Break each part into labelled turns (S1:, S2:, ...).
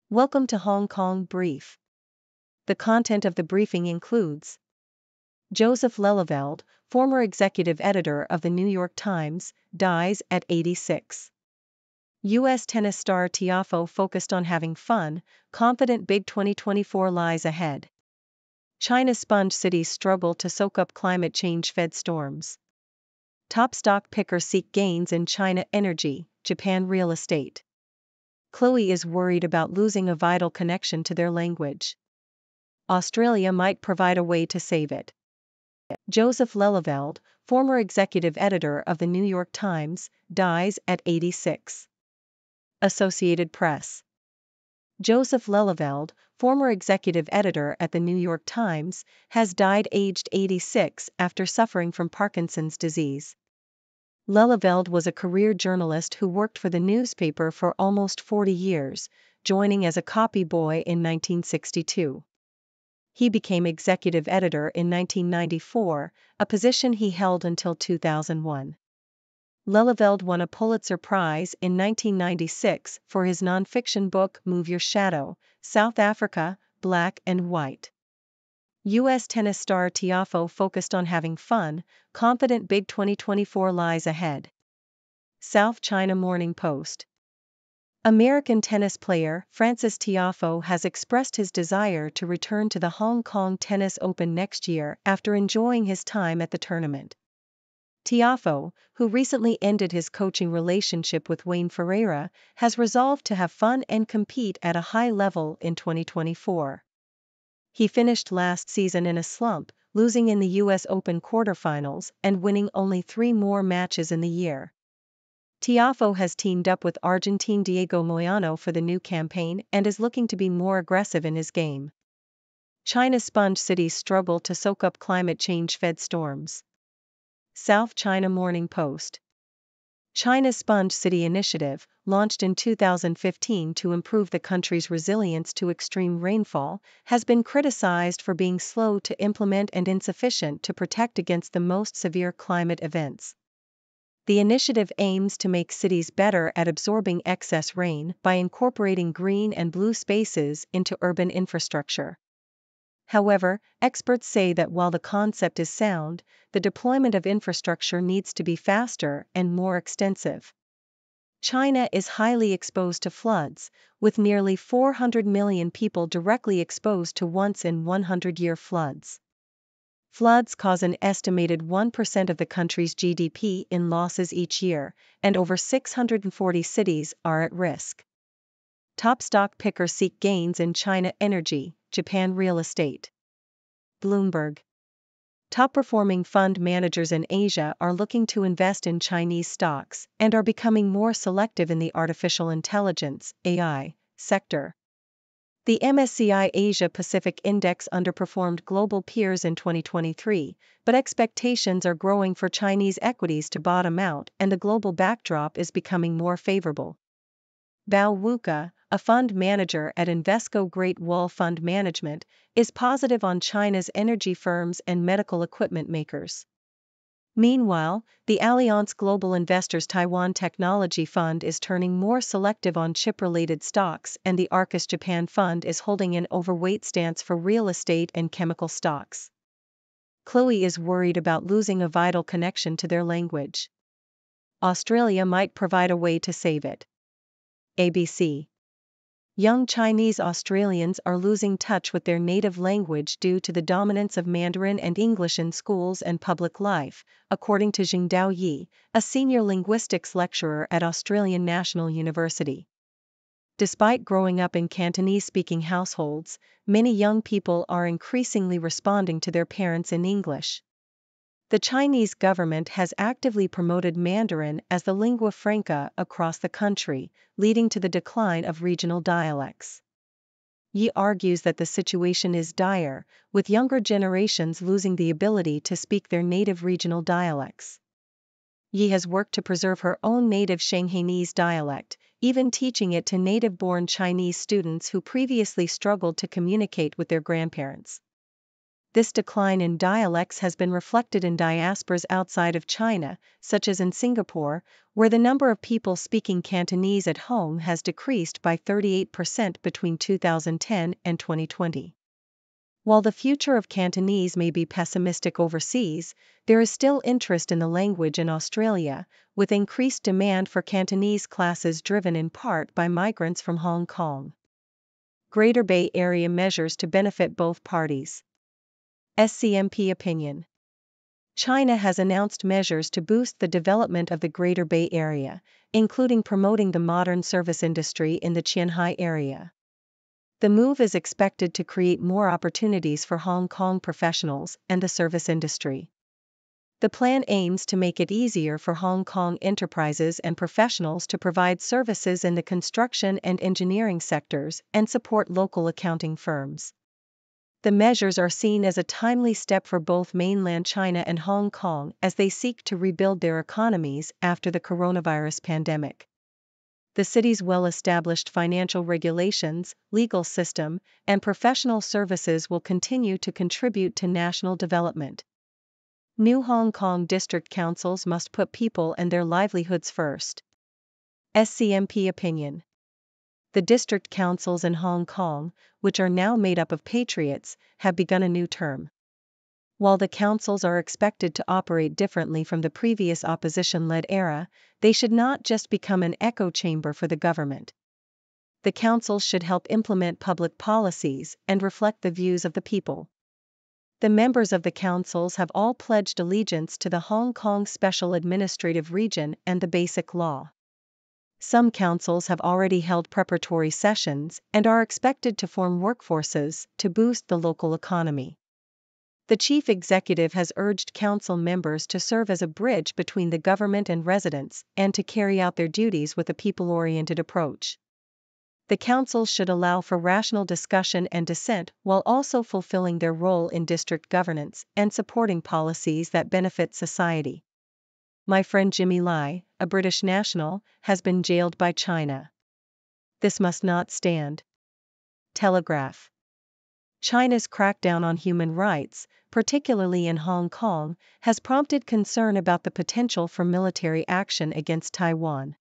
S1: Welcome to Hong Kong Brief. The content of the briefing includes Joseph Lelyveld, former executive editor of the New York Times, dies at 86. U.S. tennis star Tiafoe focused on having fun, confident big 2024 lies ahead. China's sponge cities struggle to soak up climate change-fed storms. Top stock pickers seek gains in China energy, Japan real estate. Chloe is worried about losing a vital connection to their language. Australia might provide a way to save it. Joseph Lelyveld, former executive editor of the New York Times, dies at 86. Associated Press. Joseph Lelyveld, former executive editor at the New York Times, has died aged 86 after suffering from Parkinson's disease. Lelyveld was a career journalist who worked for the newspaper for almost 40 years, joining as a copy boy in 1962. He became executive editor in 1994, a position he held until 2001. Lelyveld won a Pulitzer Prize in 1996 for his nonfiction book Move Your Shadow, South Africa, Black and White. U.S. tennis star Tiafoe focused on having fun, confident big 2024 lies ahead. South China Morning Post. American tennis player Frances Tiafoe has expressed his desire to return to the Hong Kong Tennis Open next year after enjoying his time at the tournament. Tiafoe, who recently ended his coaching relationship with Wayne Ferreira, has resolved to have fun and compete at a high level in 2024. He finished last season in a slump, losing in the U.S. Open quarterfinals and winning only 3 more matches in the year. Tiafoe has teamed up with Argentine Diego Moyano for the new campaign and is looking to be more aggressive in his game. China's sponge cities struggle to soak up climate change-fed storms. South China Morning Post. China's Sponge City initiative, launched in 2015 to improve the country's resilience to extreme rainfall, has been criticized for being slow to implement and insufficient to protect against the most severe climate events. The initiative aims to make cities better at absorbing excess rain by incorporating green and blue spaces into urban infrastructure. However, experts say that while the concept is sound, the deployment of infrastructure needs to be faster and more extensive. China is highly exposed to floods, with nearly 400 million people directly exposed to once-in-100-year floods. Floods cause an estimated 1% of the country's GDP in losses each year, and over 640 cities are at risk. Top stock pickers seek gains in China energy, Japan real estate. Bloomberg. Top-performing fund managers in Asia are looking to invest in Chinese stocks and are becoming more selective in the artificial intelligence (AI) sector. The MSCI Asia Pacific Index underperformed global peers in 2023, but expectations are growing for Chinese equities to bottom out and the global backdrop is becoming more favorable. Bao Wuka, a fund manager at Invesco Great Wall Fund Management, is positive on China's energy firms and medical equipment makers. Meanwhile, the Allianz Global Investors Taiwan Technology Fund is turning more selective on chip-related stocks and the Arcus Japan Fund is holding an overweight stance for real estate and chemical stocks. Chloe is worried about losing a vital connection to their language. Australia might provide a way to save it. ABC. Young Chinese Australians are losing touch with their native language due to the dominance of Mandarin and English in schools and public life, according to Jingdao Yi, a senior linguistics lecturer at Australian National University. Despite growing up in Cantonese-speaking households, many young people are increasingly responding to their parents in English. The Chinese government has actively promoted Mandarin as the lingua franca across the country, leading to the decline of regional dialects. Yi argues that the situation is dire, with younger generations losing the ability to speak their native regional dialects. Yi has worked to preserve her own native Shanghainese dialect, even teaching it to native-born Chinese students who previously struggled to communicate with their grandparents. This decline in dialects has been reflected in diasporas outside of China, such as in Singapore, where the number of people speaking Cantonese at home has decreased by 38% between 2010 and 2020. While the future of Cantonese may be pessimistic overseas, there is still interest in the language in Australia, with increased demand for Cantonese classes driven in part by migrants from Hong Kong. Greater Bay Area measures to benefit both parties. SCMP opinion. China has announced measures to boost the development of the Greater Bay Area, including promoting the modern service industry in the Qianhai area. The move is expected to create more opportunities for Hong Kong professionals and the service industry. The plan aims to make it easier for Hong Kong enterprises and professionals to provide services in the construction and engineering sectors and support local accounting firms. The measures are seen as a timely step for both mainland China and Hong Kong as they seek to rebuild their economies after the coronavirus pandemic. The city's well-established financial regulations, legal system, and professional services will continue to contribute to national development. New Hong Kong district councils must put people and their livelihoods first. SCMP opinion. The district councils in Hong Kong, which are now made up of patriots, have begun a new term. While the councils are expected to operate differently from the previous opposition-led era, they should not just become an echo chamber for the government. The councils should help implement public policies and reflect the views of the people. The members of the councils have all pledged allegiance to the Hong Kong Special Administrative Region and the Basic Law. Some councils have already held preparatory sessions and are expected to form workforces to boost the local economy. The chief executive has urged council members to serve as a bridge between the government and residents and to carry out their duties with a people-oriented approach. The councils should allow for rational discussion and dissent while also fulfilling their role in district governance and supporting policies that benefit society. My friend Jimmy Lai, a British national, has been jailed by China. This must not stand. Telegraph. China's crackdown on human rights, particularly in Hong Kong, has prompted concern about the potential for military action against Taiwan.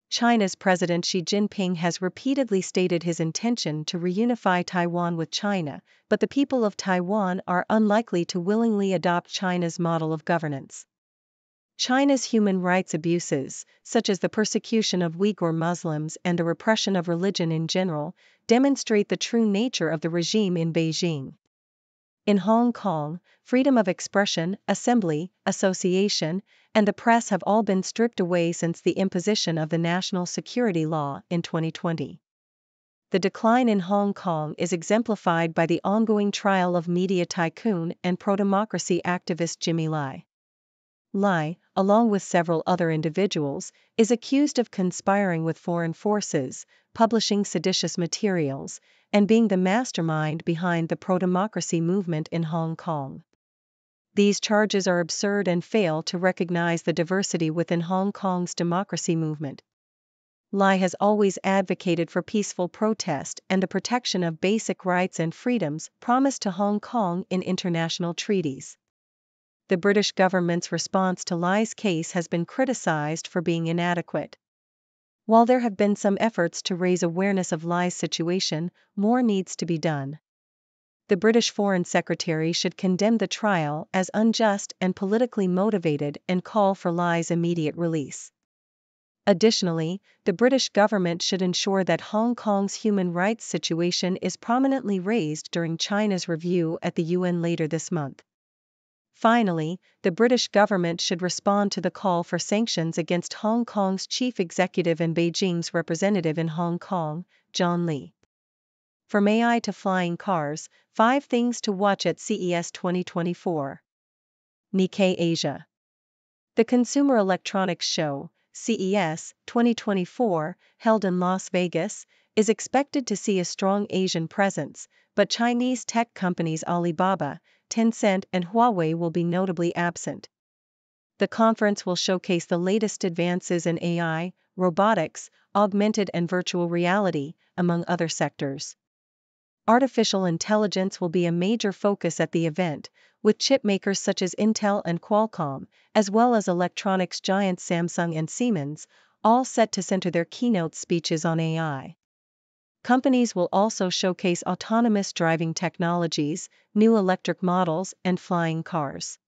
S1: China's President Xi Jinping has repeatedly stated his intention to reunify Taiwan with China, but the people of Taiwan are unlikely to willingly adopt China's model of governance. China's human rights abuses, such as the persecution of Uyghur Muslims and the repression of religion in general, demonstrate the true nature of the regime in Beijing. In Hong Kong, freedom of expression, assembly, association, and the press have all been stripped away since the imposition of the national security law in 2020. The decline in Hong Kong is exemplified by the ongoing trial of media tycoon and pro-democracy activist Jimmy Lai. Lai, along with several other individuals, is accused of conspiring with foreign forces, publishing seditious materials, and being the mastermind behind the pro-democracy movement in Hong Kong. These charges are absurd and fail to recognize the diversity within Hong Kong's democracy movement. Lai has always advocated for peaceful protest and the protection of basic rights and freedoms promised to Hong Kong in international treaties. The British government's response to Lai's case has been criticized for being inadequate. While there have been some efforts to raise awareness of Lai's situation, more needs to be done. The British Foreign Secretary should condemn the trial as unjust and politically motivated and call for Lai's immediate release. Additionally, the British government should ensure that Hong Kong's human rights situation is prominently raised during China's review at the UN later this month. Finally, the British government should respond to the call for sanctions against Hong Kong's chief executive and Beijing's representative in Hong Kong, John Lee. From AI to flying cars, 5 things to watch at CES 2024. Nikkei Asia. The Consumer Electronics Show, CES 2024, held in Las Vegas, is expected to see a strong Asian presence, but Chinese tech companies Alibaba, Tencent and Huawei will be notably absent. The conference will showcase the latest advances in AI, robotics, augmented and virtual reality, among other sectors. Artificial intelligence will be a major focus at the event, with chip makers such as Intel and Qualcomm, as well as electronics giants Samsung and Siemens, all set to center their keynote speeches on AI. Companies will also showcase autonomous driving technologies, new electric models, and flying cars.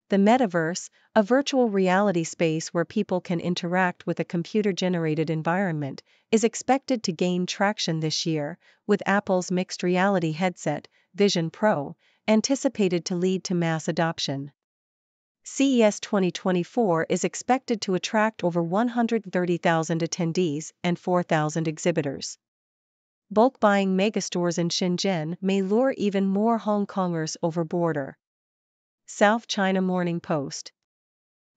S1: The metaverse, a virtual reality space where people can interact with a computer-generated environment, is expected to gain traction this year, with Apple's mixed reality headset, Vision Pro, anticipated to lead to mass adoption. CES 2024 is expected to attract over 130,000 attendees and 4,000 exhibitors. Bulk buying megastores in Shenzhen may lure even more Hong Kongers over border. South China Morning Post.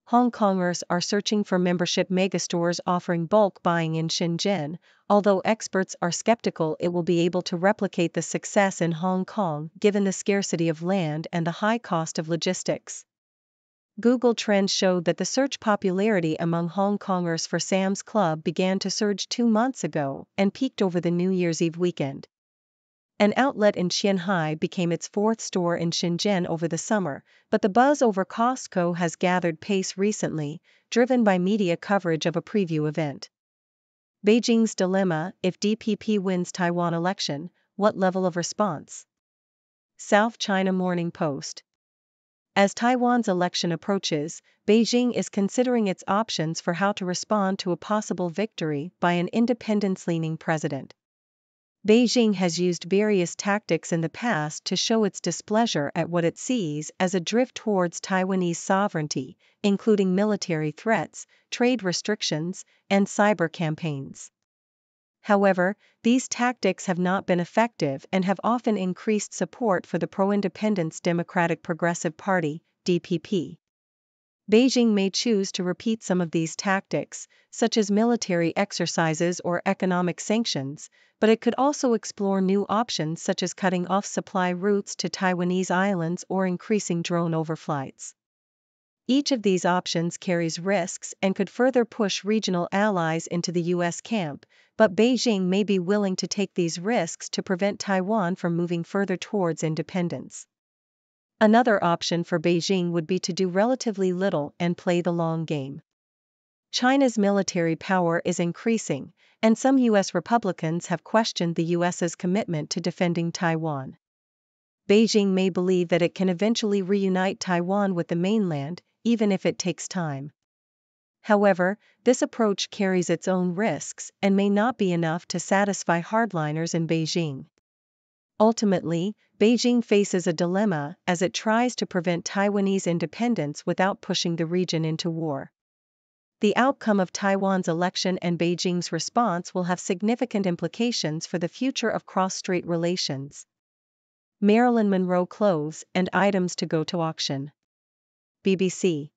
S1: Hong Kongers are searching for membership megastores offering bulk buying in Shenzhen, although experts are skeptical it will be able to replicate the success in Hong Kong given the scarcity of land and the high cost of logistics. Google Trends showed that the search popularity among Hong Kongers for Sam's Club began to surge 2 months ago and peaked over the New Year's Eve weekend. An outlet in Qianhai became its 4th store in Shenzhen over the summer, but the buzz over Costco has gathered pace recently, driven by media coverage of a preview event. Beijing's dilemma: if DPP wins Taiwan election, what level of response? South China Morning Post. As Taiwan's election approaches, Beijing is considering its options for how to respond to a possible victory by an independence-leaning president. Beijing has used various tactics in the past to show its displeasure at what it sees as a drift towards Taiwanese sovereignty, including military threats, trade restrictions, and cyber campaigns. However, these tactics have not been effective and have often increased support for the pro-independence Democratic Progressive Party, DPP. Beijing may choose to repeat some of these tactics, such as military exercises or economic sanctions, but it could also explore new options such as cutting off supply routes to Taiwanese islands or increasing drone overflights. Each of these options carries risks and could further push regional allies into the U.S. camp, but Beijing may be willing to take these risks to prevent Taiwan from moving further towards independence. Another option for Beijing would be to do relatively little and play the long game. China's military power is increasing, and some U.S. Republicans have questioned the U.S.'s commitment to defending Taiwan. Beijing may believe that it can eventually reunite Taiwan with the mainland, even if it takes time. However, this approach carries its own risks and may not be enough to satisfy hardliners in Beijing. Ultimately, Beijing faces a dilemma as it tries to prevent Taiwanese independence without pushing the region into war. The outcome of Taiwan's election and Beijing's response will have significant implications for the future of cross-strait relations. Marilyn Monroe clothes and items to go to auction. BBC.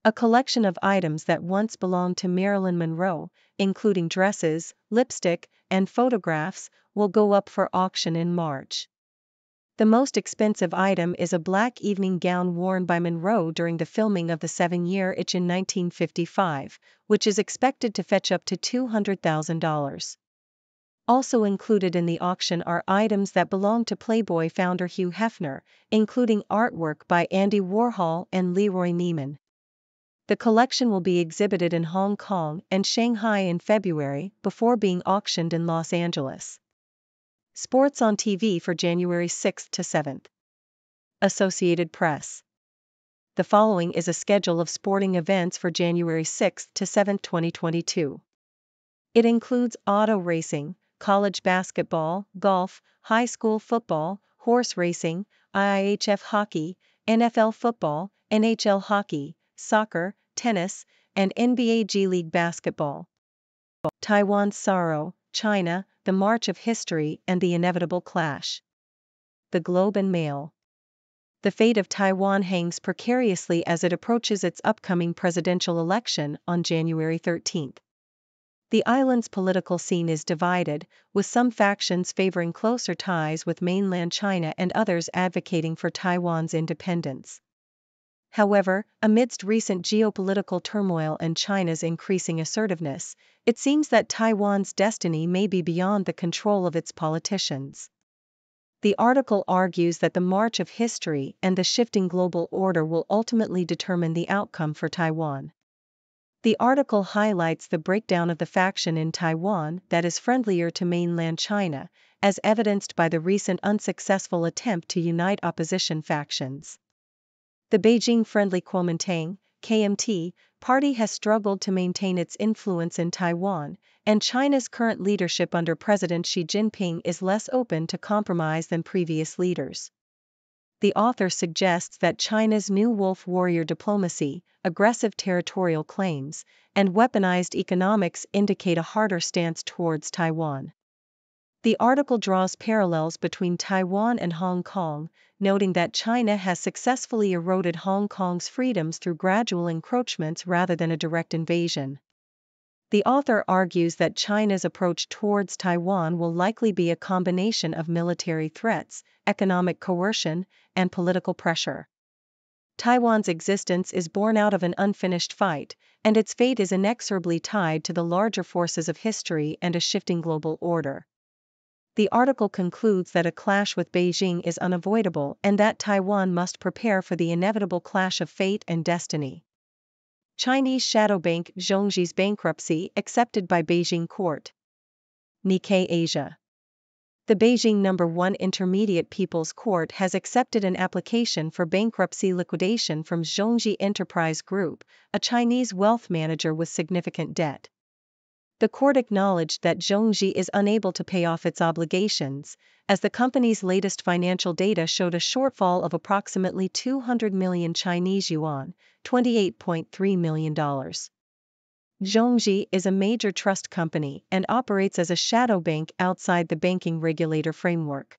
S1: A collection of items that once belonged to Marilyn Monroe, including dresses, lipstick, and photographs, will go up for auction in March. The most expensive item is a black evening gown worn by Monroe during the filming of The 7-Year Itch in 1955, which is expected to fetch up to $200,000. Also included in the auction are items that belong to Playboy founder Hugh Hefner, including artwork by Andy Warhol and Leroy Neiman. The collection will be exhibited in Hong Kong and Shanghai in February before being auctioned in Los Angeles. Sports on TV for January 6 to 7. Associated Press. The following is a schedule of sporting events for January 6 to 7, 2022. It includes auto racing, college basketball, golf, high school football, horse racing, IIHF hockey, NFL football, NHL hockey, soccer, tennis, and NBA G League basketball. Taiwan's sorrow, China, the march of history and the inevitable clash. The Globe and Mail. The fate of Taiwan hangs precariously as it approaches its upcoming presidential election on January 13. The island's political scene is divided, with some factions favoring closer ties with mainland China and others advocating for Taiwan's independence. However, amidst recent geopolitical turmoil and China's increasing assertiveness, it seems that Taiwan's destiny may be beyond the control of its politicians. The article argues that the march of history and the shifting global order will ultimately determine the outcome for Taiwan. The article highlights the breakdown of the faction in Taiwan that is friendlier to mainland China, as evidenced by the recent unsuccessful attempt to unite opposition factions. The Beijing-friendly Kuomintang, KMT, party has struggled to maintain its influence in Taiwan, and China's current leadership under President Xi Jinping is less open to compromise than previous leaders. The author suggests that China's new wolf warrior diplomacy, aggressive territorial claims, and weaponized economics indicate a harder stance towards Taiwan. The article draws parallels between Taiwan and Hong Kong, noting that China has successfully eroded Hong Kong's freedoms through gradual encroachments rather than a direct invasion. The author argues that China's approach towards Taiwan will likely be a combination of military threats, economic coercion, and political pressure. Taiwan's existence is born out of an unfinished fight, and its fate is inexorably tied to the larger forces of history and a shifting global order. The article concludes that a clash with Beijing is unavoidable and that Taiwan must prepare for the inevitable clash of fate and destiny. Chinese shadow bank Zhongxi's bankruptcy accepted by Beijing court. Nikkei Asia. The Beijing No. 1 Intermediate People's Court has accepted an application for bankruptcy liquidation from Zhongxi Enterprise Group, a Chinese wealth manager with significant debt. The court acknowledged that Zhongxi is unable to pay off its obligations, as the company's latest financial data showed a shortfall of approximately 200 million Chinese yuan, $28.3 million. Zhongxi is a major trust company and operates as a shadow bank outside the banking regulator framework.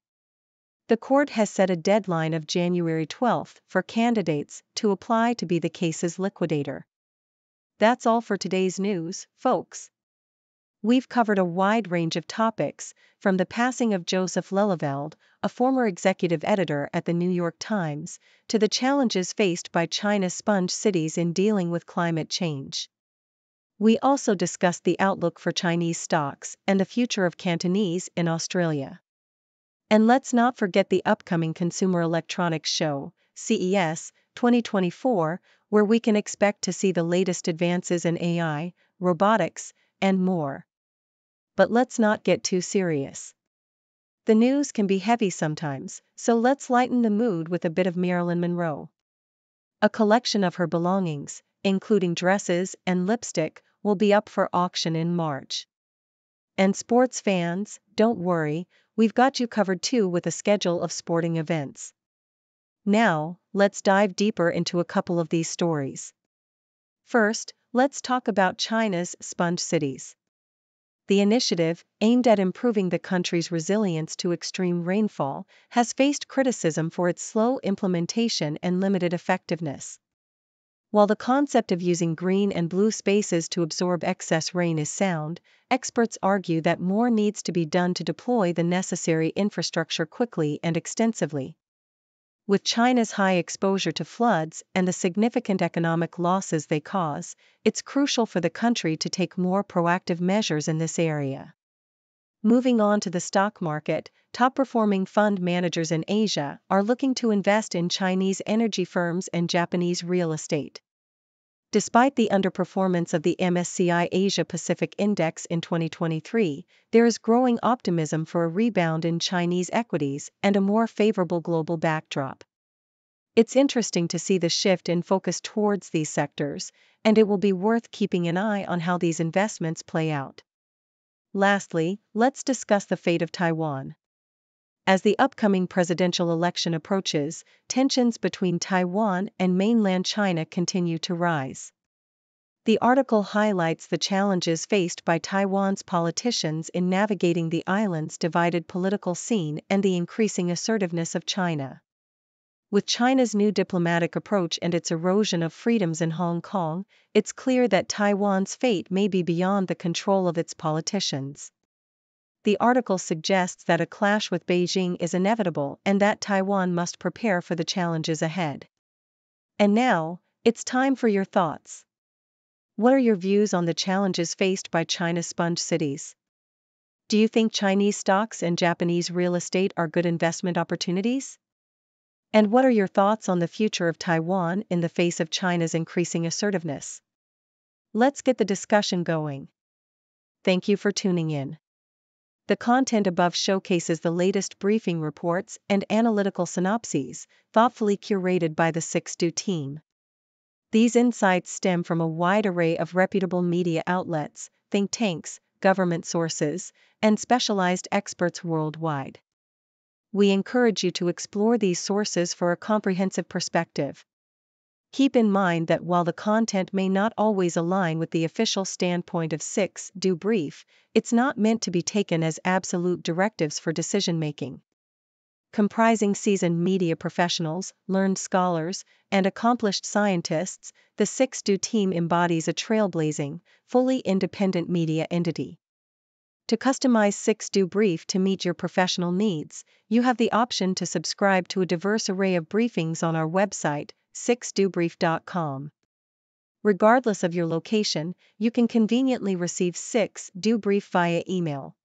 S1: The court has set a deadline of January 12 for candidates to apply to be the case's liquidator. That's all for today's news, folks. We've covered a wide range of topics, from the passing of Joseph Lelyveld, a former executive editor at the New York Times, to the challenges faced by China's sponge cities in dealing with climate change. We also discussed the outlook for Chinese stocks and the future of Cantonese in Australia. And let's not forget the upcoming Consumer Electronics Show, CES 2024, where we can expect to see the latest advances in AI, robotics, and more. But let's not get too serious. The news can be heavy sometimes, so let's lighten the mood with a bit of Marilyn Monroe. A collection of her belongings, including dresses and lipstick, will be up for auction in March. And sports fans, don't worry, we've got you covered too with a schedule of sporting events. Now, let's dive deeper into a couple of these stories. First, let's talk about China's sponge cities. The initiative, aimed at improving the country's resilience to extreme rainfall, has faced criticism for its slow implementation and limited effectiveness. While the concept of using green and blue spaces to absorb excess rain is sound, experts argue that more needs to be done to deploy the necessary infrastructure quickly and extensively. With China's high exposure to floods and the significant economic losses they cause, it's crucial for the country to take more proactive measures in this area. Moving on to the stock market, top-performing fund managers in Asia are looking to invest in Chinese energy firms and Japanese real estate. Despite the underperformance of the MSCI Asia Pacific Index in 2023, there is growing optimism for a rebound in Chinese equities and a more favorable global backdrop. It's interesting to see the shift in focus towards these sectors, and it will be worth keeping an eye on how these investments play out. Lastly, let's discuss the fate of Taiwan. As the upcoming presidential election approaches, tensions between Taiwan and mainland China continue to rise. The article highlights the challenges faced by Taiwan's politicians in navigating the island's divided political scene and the increasing assertiveness of China. With China's new diplomatic approach and its erosion of freedoms in Hong Kong, it's clear that Taiwan's fate may be beyond the control of its politicians. The article suggests that a clash with Beijing is inevitable and that Taiwan must prepare for the challenges ahead. And now, it's time for your thoughts. What are your views on the challenges faced by China's sponge cities? Do you think Chinese stocks and Japanese real estate are good investment opportunities? And what are your thoughts on the future of Taiwan in the face of China's increasing assertiveness? Let's get the discussion going. Thank you for tuning in. The content above showcases the latest briefing reports and analytical synopses, thoughtfully curated by the 6Do team. These insights stem from a wide array of reputable media outlets, think tanks, government sources, and specialized experts worldwide. We encourage you to explore these sources for a comprehensive perspective. Keep in mind that while the content may not always align with the official standpoint of 6Do Brief, it's not meant to be taken as absolute directives for decision-making. Comprising seasoned media professionals, learned scholars, and accomplished scientists, the 6Do team embodies a trailblazing, fully independent media entity. To customize 6Do Brief to meet your professional needs, you have the option to subscribe to a diverse array of briefings on our website, 6dobrief.com. Regardless of your location, you can conveniently receive 6Do Brief via email,